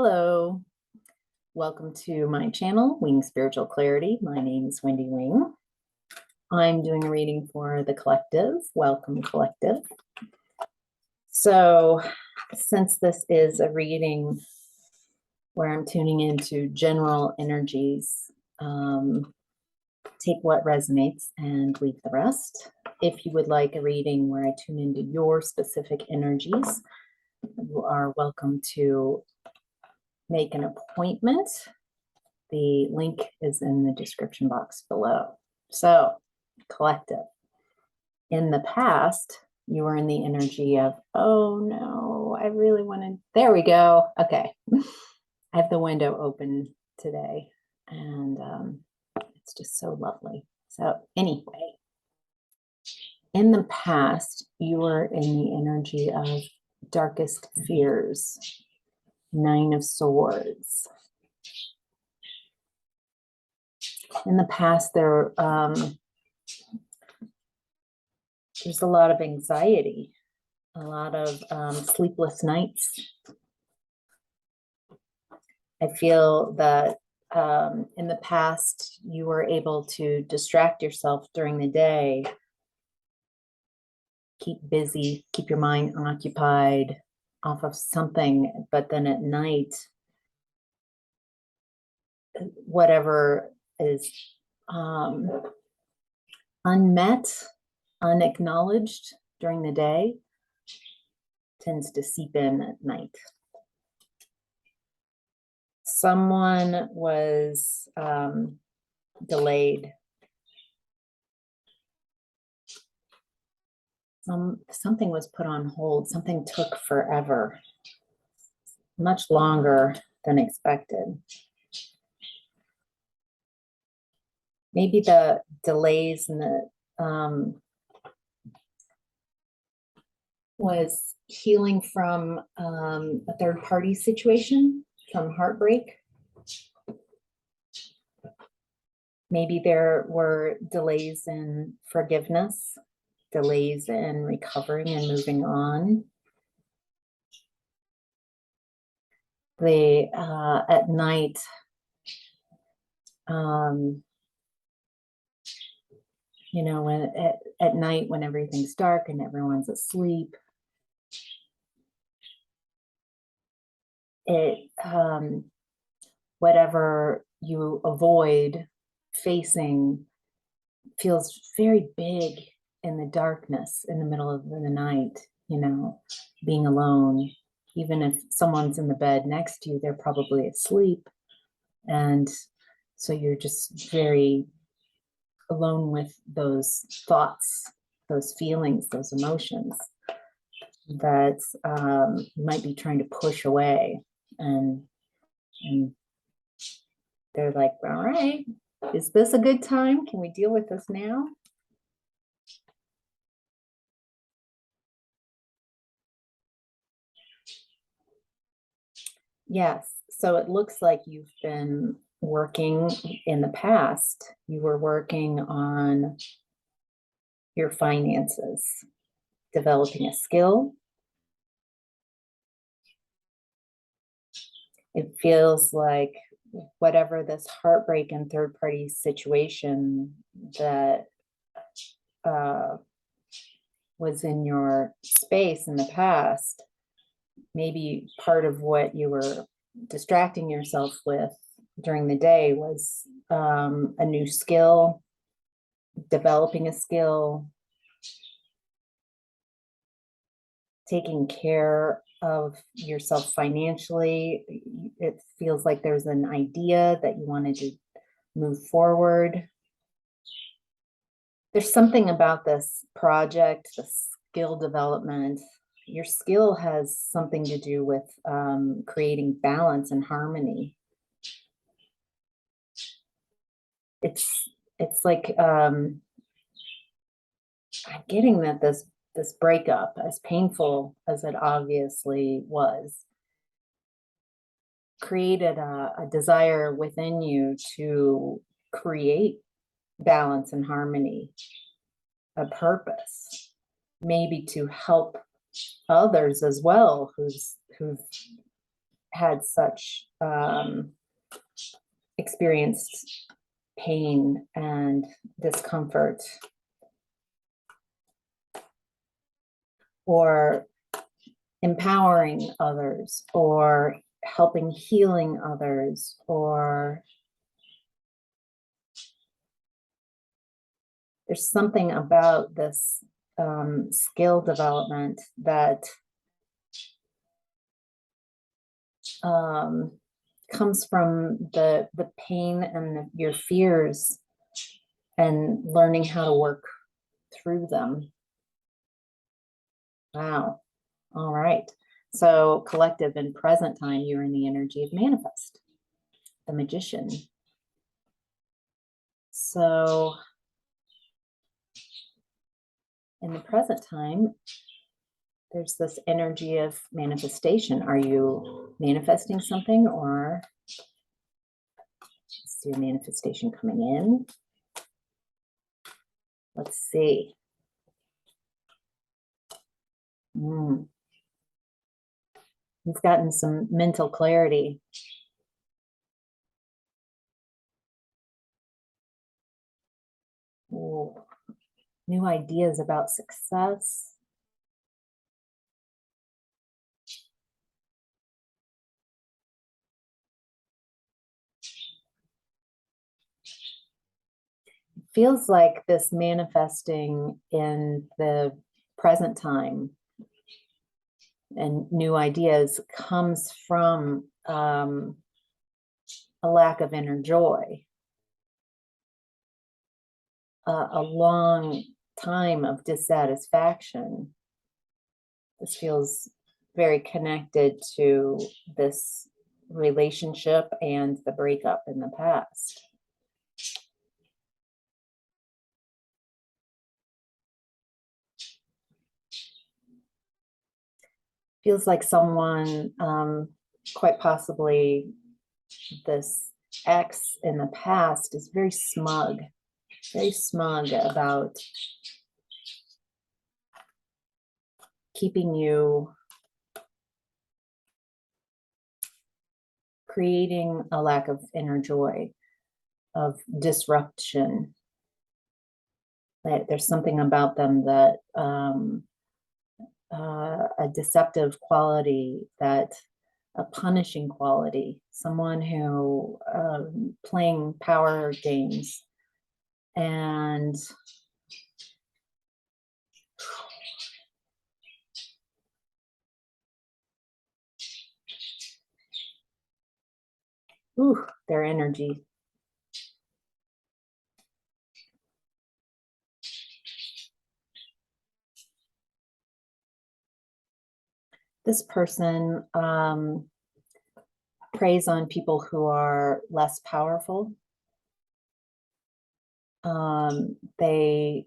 Hello, welcome to my channel, WingSpiritualClarity. My name is Wendy Wing. I'm doing a reading for the collective. Welcome, collective. So, since this is a reading where I'm tuning into general energies, take what resonates and leave the rest. If you would like a reading where I tune into your specific energies, you are welcome to make an appointment. The link is in the description box below. So, collective. In the past, you were in the energy of, oh no, I really want to. There we go. Okay. I have the window open today, and it's just so lovely. So, anyway, in the past, you were in the energy of darkest fears, 9 of Swords. In the past, there's a lot of anxiety, a lot of sleepless nights. I feel that in the past, you were able to distract yourself during the day, keep busy, keep your mind occupied off of something, but then at night, whatever is unmet, unacknowledged during the day tends to seep in at night. Someone was delayed. Something was put on hold. Something took forever, much longer than expected. Maybe the delays and the was healing from a third-party situation, from heartbreak. Maybe there were delays in forgiveness, delays in recovering and moving on. At night, you know, when at night when everything's dark and everyone's asleep, whatever you avoid facing feels very big in the darkness, in the middle of the night, you know, being alone. Even if someone's in the bed next to you, they're probably asleep. And so you're just very alone with those thoughts, those feelings, those emotions that you might be trying to push away. And they're like, all right, is this a good time? Can we deal with this now? Yes, so it looks like you've been working in the past. You were working on your finances, developing a skill. It feels like whatever this heartbreak and third-party situation that was in your space in the past, maybe part of what you were distracting yourself with during the day was a new skill, developing a skill, taking care of yourself financially. It feels like there's an idea that you wanted to move forward. There's something about this project, the skill development. Your skill has something to do with creating balance and harmony. It's like I'm getting that this breakup, as painful as it obviously was, created a desire within you to create balance and harmony, a purpose, maybe to help others as well who've had such experienced pain and discomfort, or empowering others, or helping healing others, or there's something about this skill development that comes from the pain and your fears and learning how to work through them. Wow. All right. So collective and present time, you're in the energy of manifest, the magician. So in the present time, there's this energy of manifestation. Are you manifesting something, or let's see, manifestation coming in? Let's see. We've gotten some mental clarity. Ooh. New ideas about success. Feels like this manifesting in the present time and new ideas comes from a lack of inner joy, a long time of dissatisfaction. This feels very connected to this relationship and the breakup in the past. Feels like someone, quite possibly this ex in the past, is very smug about keeping you, creating a lack of inner joy, of disruption. There's something about them that a deceptive quality, that a punishing quality, someone who playing power games and their energy. This person preys on people who are less powerful. They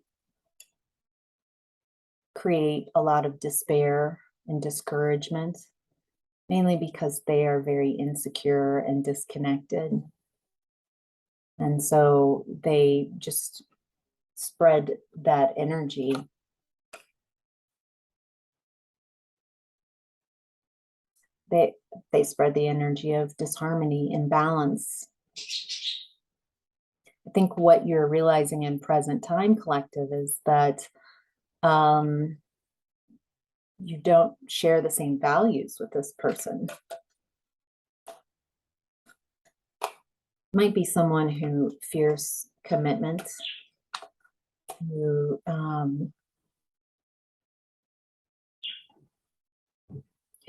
create a lot of despair and discouragement, mainly because they are very insecure and disconnected. And so they just spread that energy. They spread the energy of disharmony, imbalance. I think what you're realizing in present time, collective, is that you don't share the same values with this person. Might be someone who fears commitment, who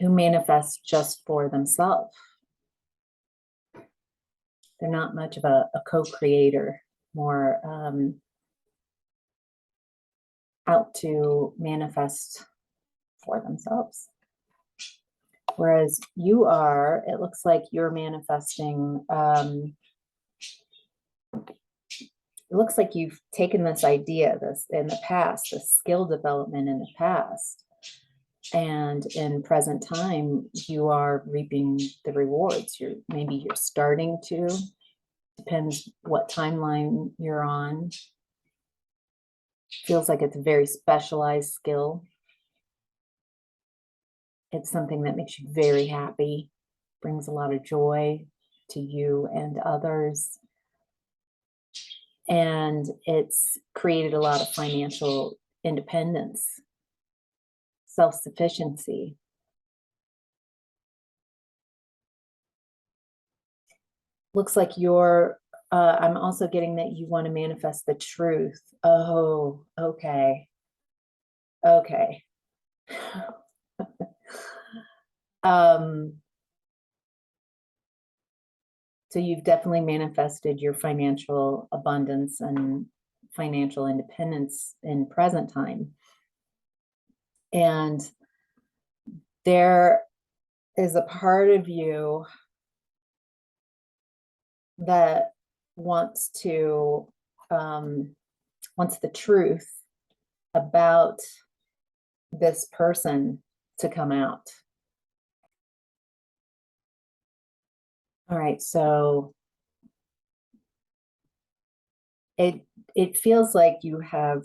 manifests just for themselves. They're not much of a co-creator, more out to manifest for themselves. Whereas you are, it looks like you're manifesting, it looks like you've taken this idea, this in the past, this skill development in the past, and in present time, you are reaping the rewards. Maybe you're starting to, depends what timeline you're on. Feels like it's a very specialized skill. It's something that makes you very happy. brings a lot of joy to you and others. And it's created a lot of financial independence, self-sufficiency. Looks like I'm also getting that you want to manifest the truth. Oh, okay. Okay. So you've definitely manifested your financial abundance and financial independence in present time. And there is a part of you that wants the truth about this person to come out. All right, so it feels like you have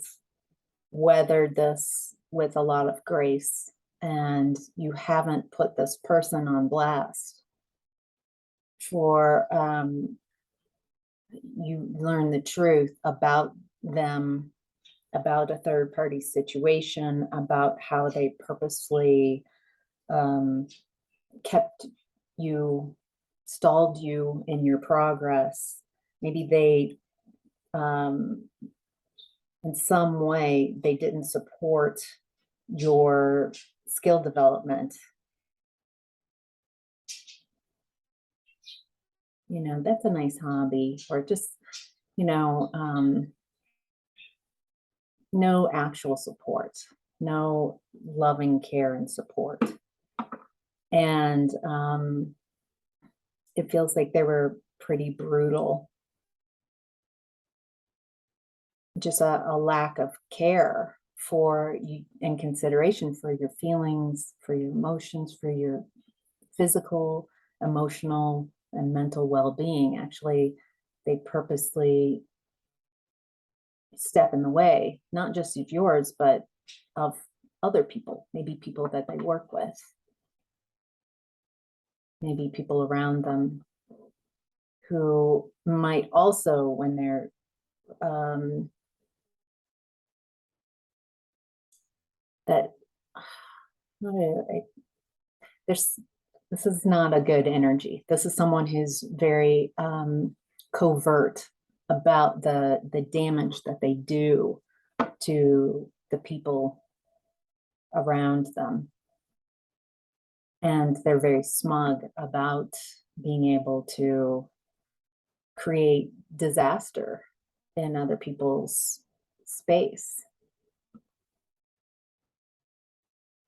weathered this with a lot of grace, and you haven't put this person on blast for you learn the truth about them, about a third party situation, about how they purposefully kept you, stalled you in your progress. Maybe they in some way they didn't support your skill development. You know, that's a nice hobby, or just, you know, no actual support, no loving care and support. And it feels like they were pretty brutal. Just a lack of care for you and consideration for your feelings, for your emotions, for your physical, emotional, and mental well-being. Actually, they purposely step in the way, not just of yours, but of other people, maybe people that they work with, maybe people around them who might also, when they're this is not a good energy. This is someone who's very covert about the damage that they do to the people around them. And they're very smug about being able to create disaster in other people's space.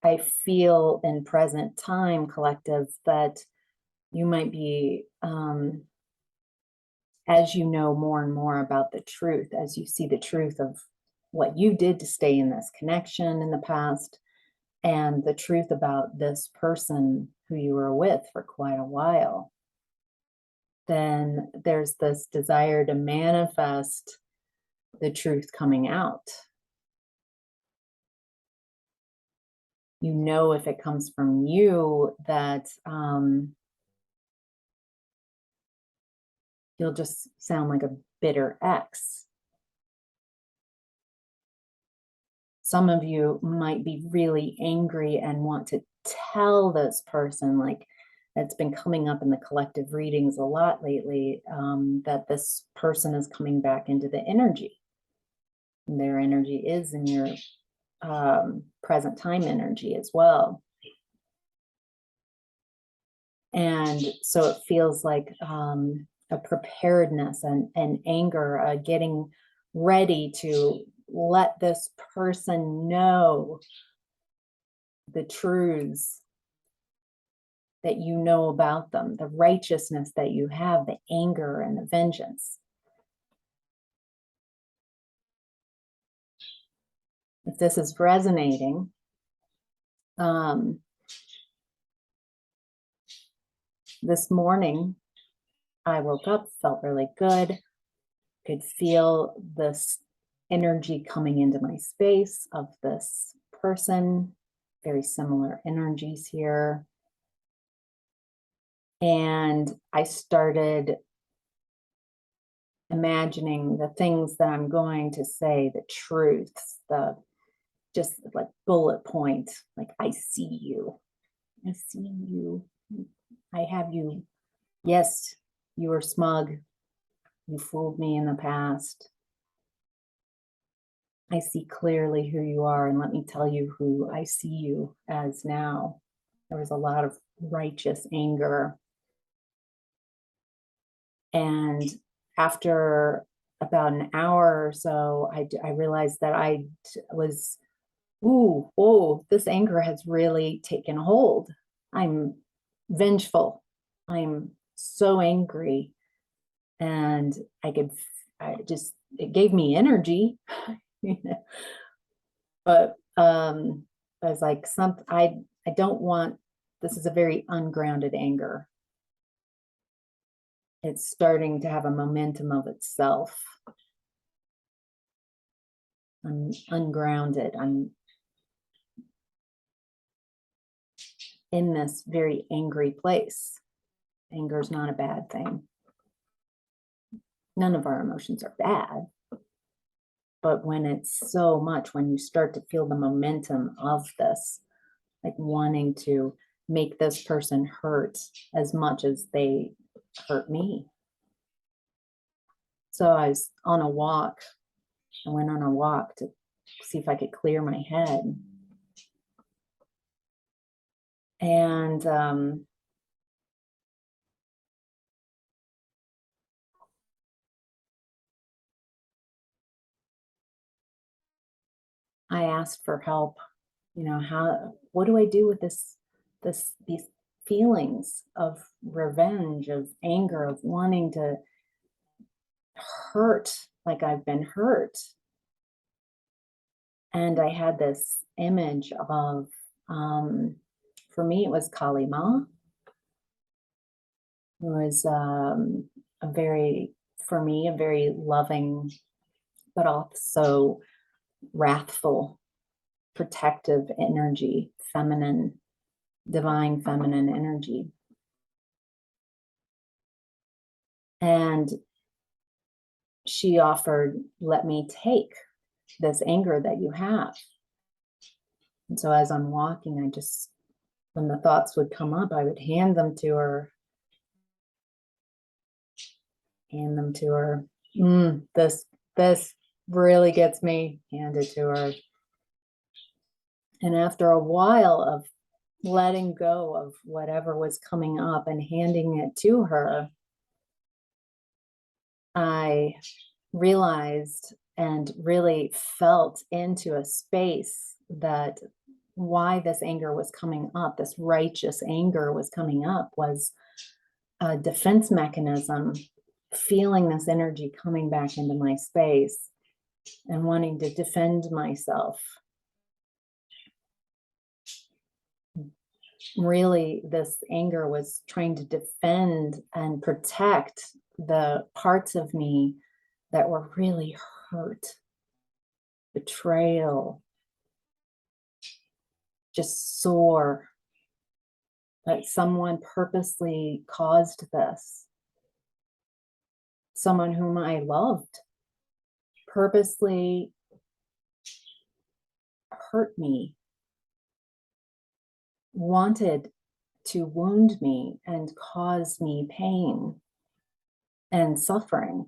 I feel in present time, collective, that you might be, as you know more and more about the truth, as you see the truth of what you did to stay in this connection in the past, and the truth about this person who you were with for quite a while, then there's this desire to manifest the truth coming out. You know, if it comes from you, that you'll just sound like a bitter ex. Some of you might be really angry and want to tell this person, like it's been coming up in the collective readings a lot lately, that this person is coming back into the energy. And their energy is in your present time energy as well. And so it feels like a preparedness and anger, getting ready to let this person know the truths that you know about them, the righteousness that you have, the anger and the vengeance. If this is resonating, this morning I woke up, felt really good, could feel this energy coming into my space of this person, very similar energies here. And I started imagining the things that I'm going to say, the truths, the just like bullet points, like, I see you. I see you. I have you. Yes, you were smug. You fooled me in the past. I see clearly who you are, and let me tell you who I see you as now. There was a lot of righteous anger. And after about an hour or so, I realized that I was, ooh, oh, this anger has really taken hold. I'm vengeful. I'm so angry. And it gave me energy. But I was like, I don't want, this is a very ungrounded anger. It's starting to have a momentum of itself. I'm ungrounded. I'm in this very angry place. Anger is not a bad thing. None of our emotions are bad. But when it's so much, when you start to feel the momentum of this, like wanting to make this person hurt as much as they hurt me. So I was on a walk. I went on a walk to see if I could clear my head. And I asked for help. What do I do with these feelings of revenge, of anger, of wanting to hurt like I've been hurt? And I had this image of, for me, it was Kalimaa, who was for me, a very loving, but also wrathful, protective energy, divine feminine energy. And she offered, let me take this anger that you have. And so as I'm walking, when the thoughts would come up, I would hand them to her. This really gets me. Hand it to her. And after a while of letting go of whatever was coming up and handing it to her, I realized and really felt into a space that why this anger was coming up, this righteous anger was coming up, was a defense mechanism, feeling this energy coming back into my space and wanting to defend myself. Really, this anger was trying to defend and protect the parts of me that were really hurt, betrayal, just sore, that someone purposely caused this. Someone whom I loved purposely hurt me, wanted to wound me and cause me pain and suffering.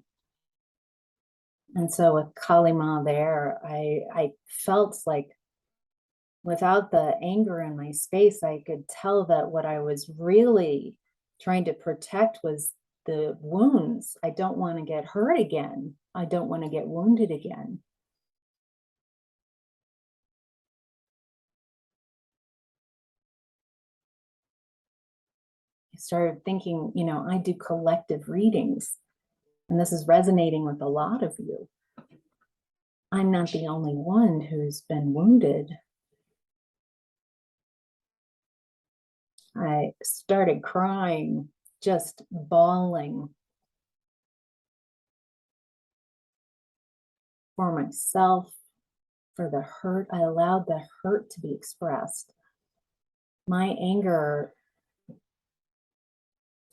And so with Kalimaa there, I felt like without the anger in my space, I could tell that what I was really trying to protect was the wounds. I don't want to get hurt again. I don't want to get wounded again. I started thinking, I do collective readings, and this is resonating with a lot of you. I'm not the only one who's been wounded. I started crying, just bawling for myself, for the hurt. I allowed the hurt to be expressed. My anger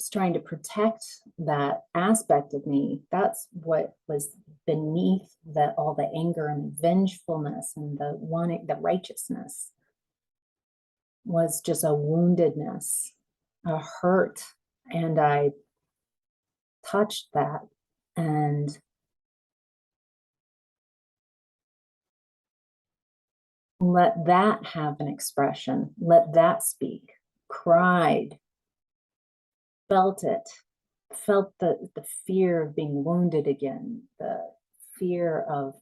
was trying to protect that aspect of me. That's what was beneath that, all the anger and the vengefulness and the wanting, the righteousness, was just a woundedness, a hurt. And I touched that and let that have an expression, let that speak, cried, felt it, felt the fear of being wounded again, the fear of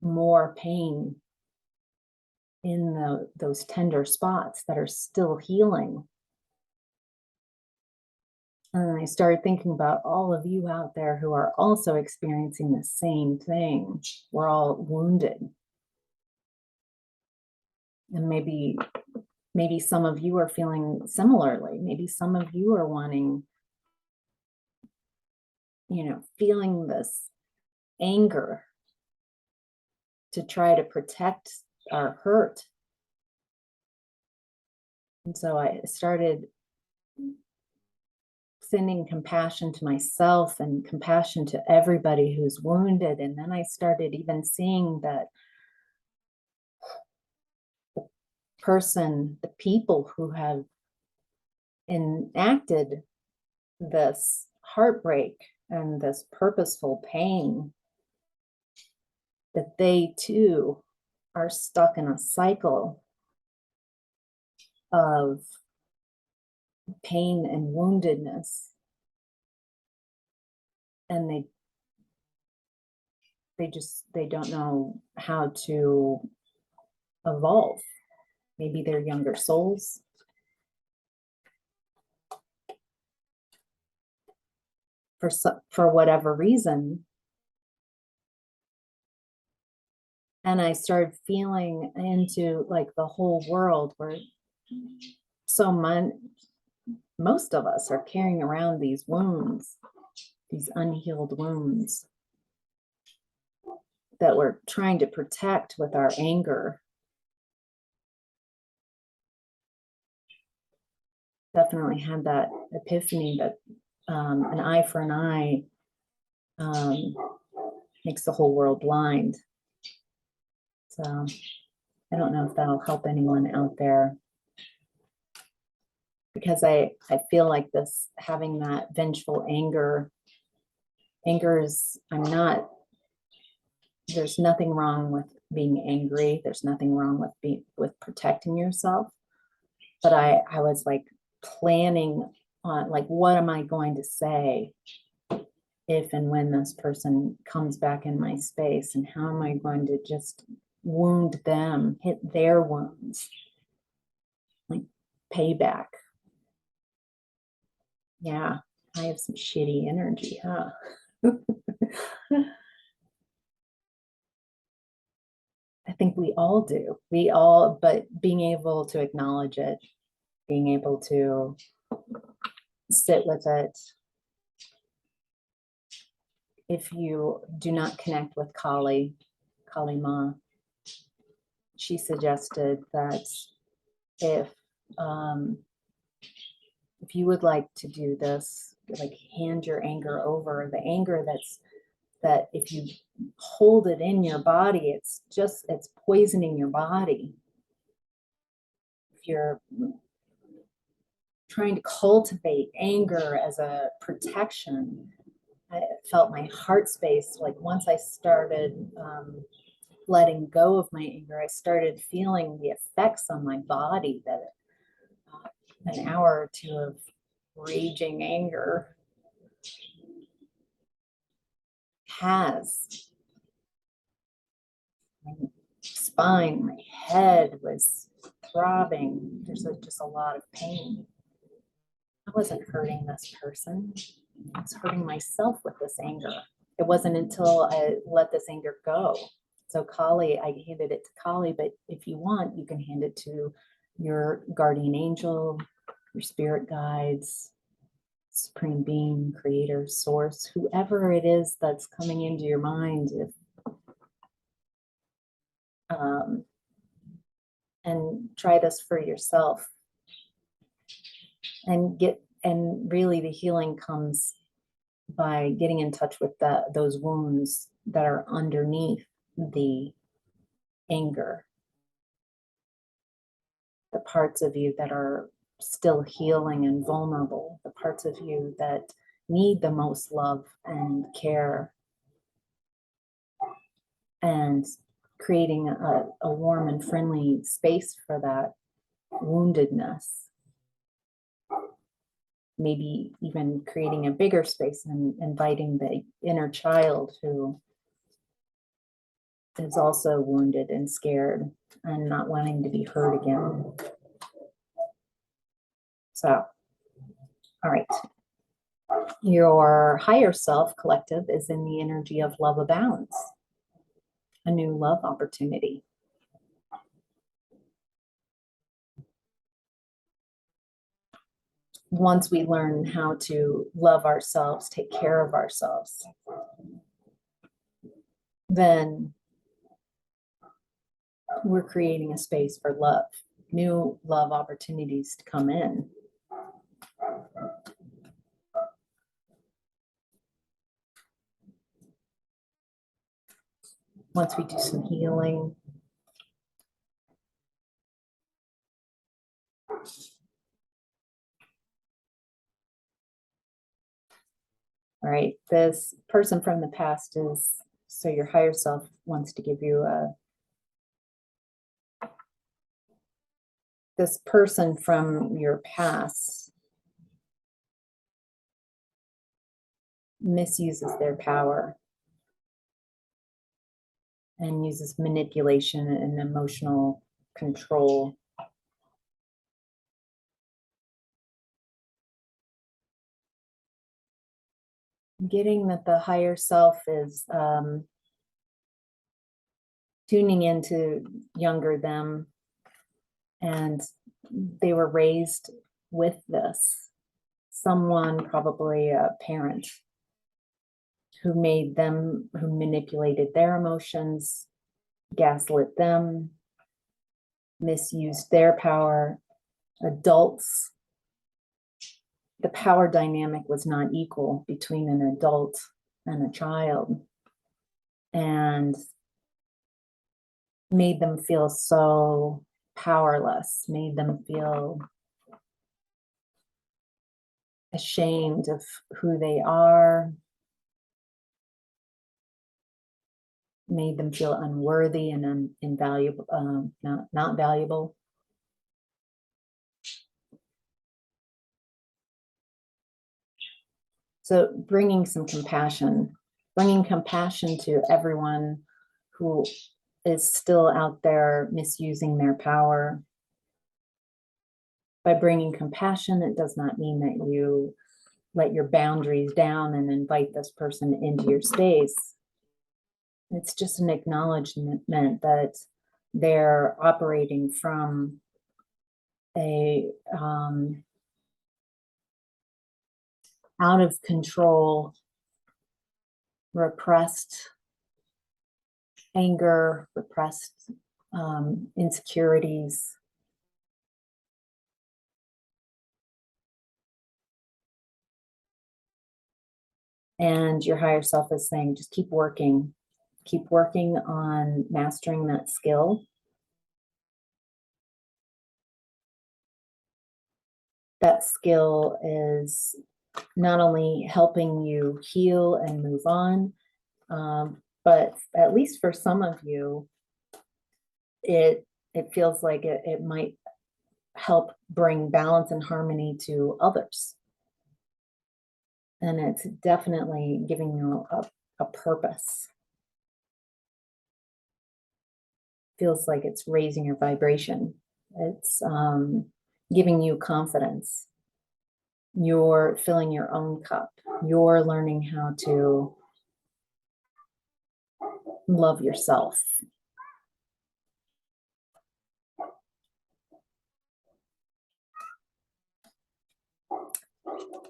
more pain in those tender spots that are still healing. And I started thinking about all of you out there who are also experiencing the same thing. We're all wounded. And maybe some of you are feeling similarly. Maybe some of you are wanting, feeling this anger to try to protect our hurt. And so I started sending compassion to myself and compassion to everybody who's wounded. And then I started even seeing that the people who have enacted this heartbreak and this purposeful pain, that they too are stuck in a cycle of pain and woundedness. And they don't know how to evolve. Maybe they're younger souls. For whatever reason. And I started feeling into like the whole world where most of us are carrying around these wounds, these unhealed wounds that we're trying to protect with our anger. Definitely had that epiphany that an eye for an eye makes the whole world blind. So I don't know if that'll help anyone out there, because I feel like this, having that vengeful anger is, there's nothing wrong with being angry. There's nothing wrong with protecting yourself. But I was like planning on, like, what am I going to say if and when this person comes back in my space, and how am I going to just wound them, hit their wounds, like payback. Yeah, I have some shitty energy, huh? I think we all do. But being able to acknowledge it, being able to sit with it. If you do not connect with kalimaa, she suggested that if you would like to do this, like hand your anger over, the anger that if you hold it in your body, it's poisoning your body. If you're trying to cultivate anger as a protection, I felt my heart space, like once I started letting go of my anger, I started feeling the effects on my body that an hour or two of raging anger has. My spine, my head was throbbing. There's just a lot of pain. I wasn't hurting this person. I was hurting myself with this anger. It wasn't until I let this anger go. So Kali, I handed it to Kali, but if you want, you can hand it to your guardian angel, your spirit guides, supreme being, creator, source, whoever it is that's coming into your mind. And try this for yourself, and And really the healing comes by getting in touch with those wounds that are underneath the anger, the parts of you that are still healing and vulnerable, the parts of you that need the most love and care, and creating a warm and friendly space for that woundedness. Maybe even creating a bigger space and inviting the inner child who is also wounded and scared and not wanting to be hurt again. So, all right. Your higher self collective is in the energy of love abounds, a new love opportunity. Once we learn how to love ourselves, take care of ourselves, then we're creating a space for love, new love opportunities to come in. Once we do some healing, all right, this person from the past is, so your higher self wants to give you this person from your past misuses their power and uses manipulation and emotional control. Getting that the higher self is tuning into younger them, and they were raised with this. Someone, probably a parent, who manipulated their emotions, gaslit them, misused their power. Adults, the power dynamic was not equal between an adult and a child, and made them feel so powerless, made them feel ashamed of who they are, made them feel unworthy and invaluable, not valuable. So bringing compassion to everyone who is still out there misusing their power. By bringing compassion, it does not mean that you let your boundaries down and invite this person into your space. It's just an acknowledgement that they're operating from a out of control, repressed anger, repressed insecurities. And your higher self is saying, just keep working on mastering that skill. That skill is not only helping you heal and move on, but at least for some of you, it feels like it might help bring balance and harmony to others. And it's definitely giving you a purpose. Feels like it's raising your vibration. It's giving you confidence. You're filling your own cup. You're learning how to love yourself.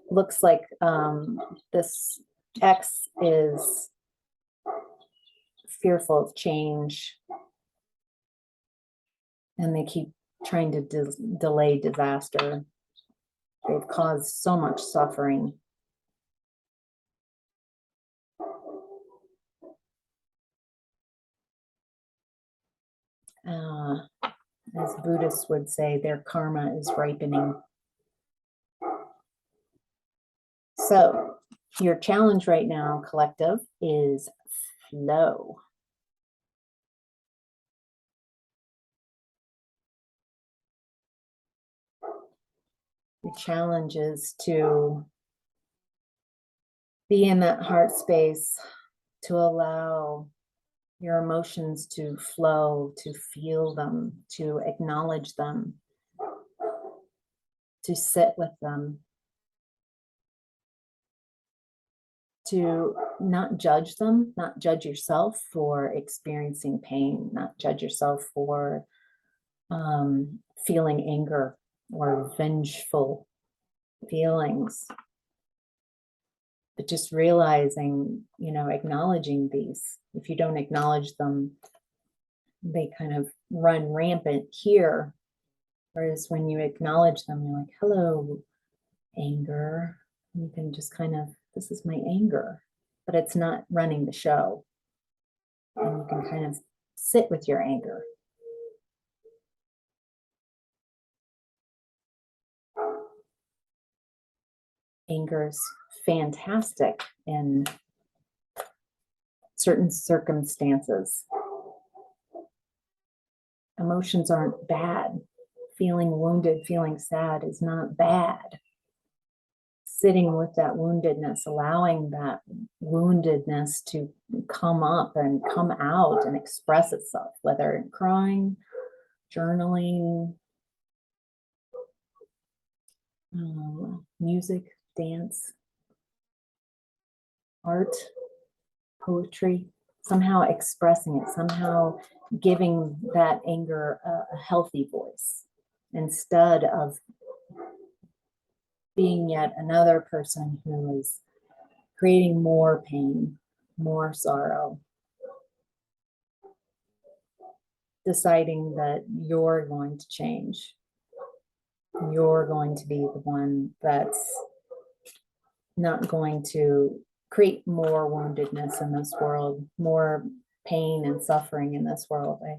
Looks like this X is fearful of change, and they keep trying to delay disaster. They've caused so much suffering. As Buddhists would say, their karma is ripening. So your challenge right now, collective, is flow. The challenge is to be in that heart space, to allow your emotions to flow, to feel them, to acknowledge them, to sit with them, to not judge them, not judge yourself for experiencing pain, not judge yourself for feeling anger or vengeful feelings, but just realizing, acknowledging these. If you don't acknowledge them, they kind of run rampant here. Whereas when you acknowledge them, you're like, hello, anger. You can just this is my anger, but it's not running the show. And you can kind of sit with your anger. Anger is fantastic in certain circumstances. Emotions aren't bad. Feeling wounded, feeling sad is not bad. Sitting with that woundedness, allowing that woundedness to come up and come out and express itself, whether in crying, journaling, music, dance, art, poetry, somehow expressing it, somehow giving that anger a healthy voice instead of being yet another person who is creating more pain, more sorrow, deciding that you're going to change. You're going to be the one that's not going to create more woundedness in this world, more pain and suffering in this world. I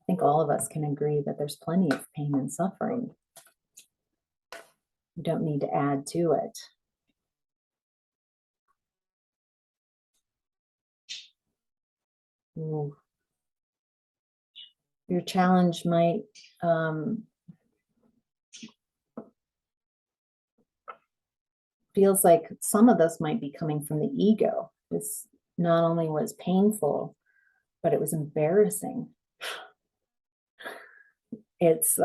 think all of us can agree that there's plenty of pain and suffering. You don't need to add to it. Ooh. Your challenge might feels like some of this might be coming from the ego. This not only was painful, but it was embarrassing. It's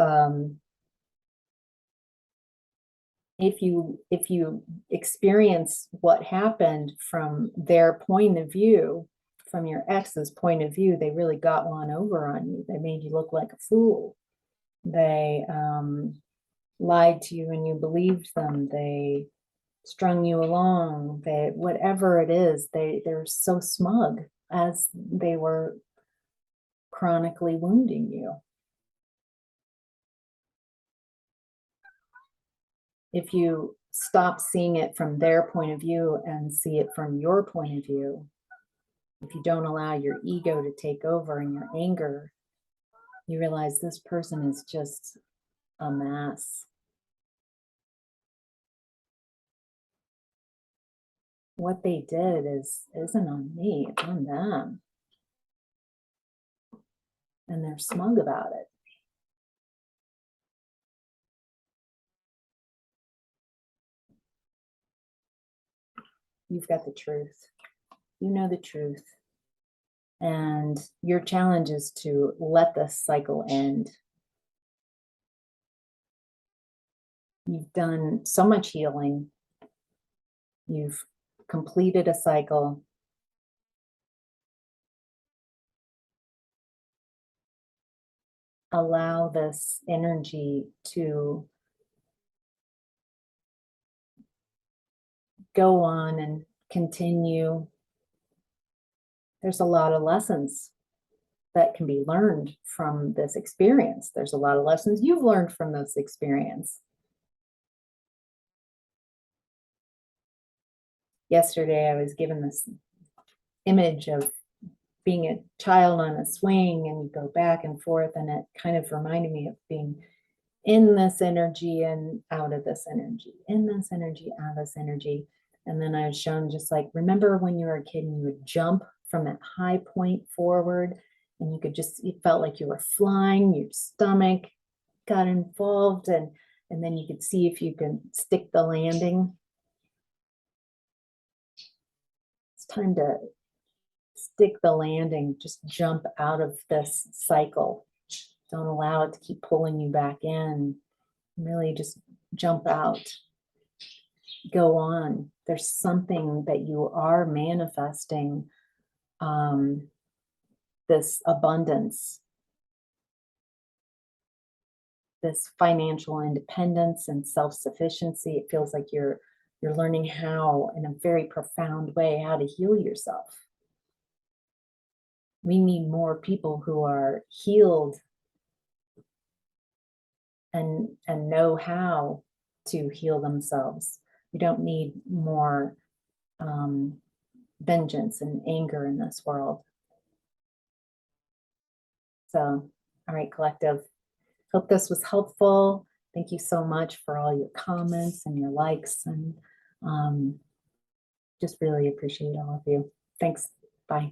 if you experience what happened from their point of view, from your ex's point of view, they really got one over on you. They made you look like a fool. They lied to you and you believed them. They strung you along. They, whatever it is, they're so smug as they were chronically wounding you. If you stop seeing it from their point of view and see it from your point of view, if you don't allow your ego to take over and your anger, you realize this person is just a mess. What they did isn't on me, it's on them. And they're smug about it. You've got the truth. You know the truth. And your challenge is to let this cycle end. You've done so much healing. You've completed a cycle. Allow this energy to go on and continue. There's a lot of lessons that can be learned from this experience. There's a lot of lessons you've learned from this experience. yesterday I was given this image of being a child on a swing, and you go back and forth, and it kind of reminded me of being in this energy and out of this energy, in this energy, out of this energy. And then I was shown just like, remember when you were a kid and you would jump from that high point forward, and you could just, it felt like you were flying, your stomach got involved, and then you could see if you can stick the landing. It's time to stick the landing, just jump out of this cycle. Don't allow it to keep pulling you back in. Really just jump out. Go on. There's something that you are manifesting, this abundance, this financial independence and self-sufficiency. It feels like you're learning how, in a very profound way, how to heal yourself. We need more people who are healed and know how to heal themselves. We don't need more vengeance and anger in this world. So, all right, collective. Hope this was helpful. Thank you so much for all your comments and your likes, and just really appreciate all of you. Thanks. Bye.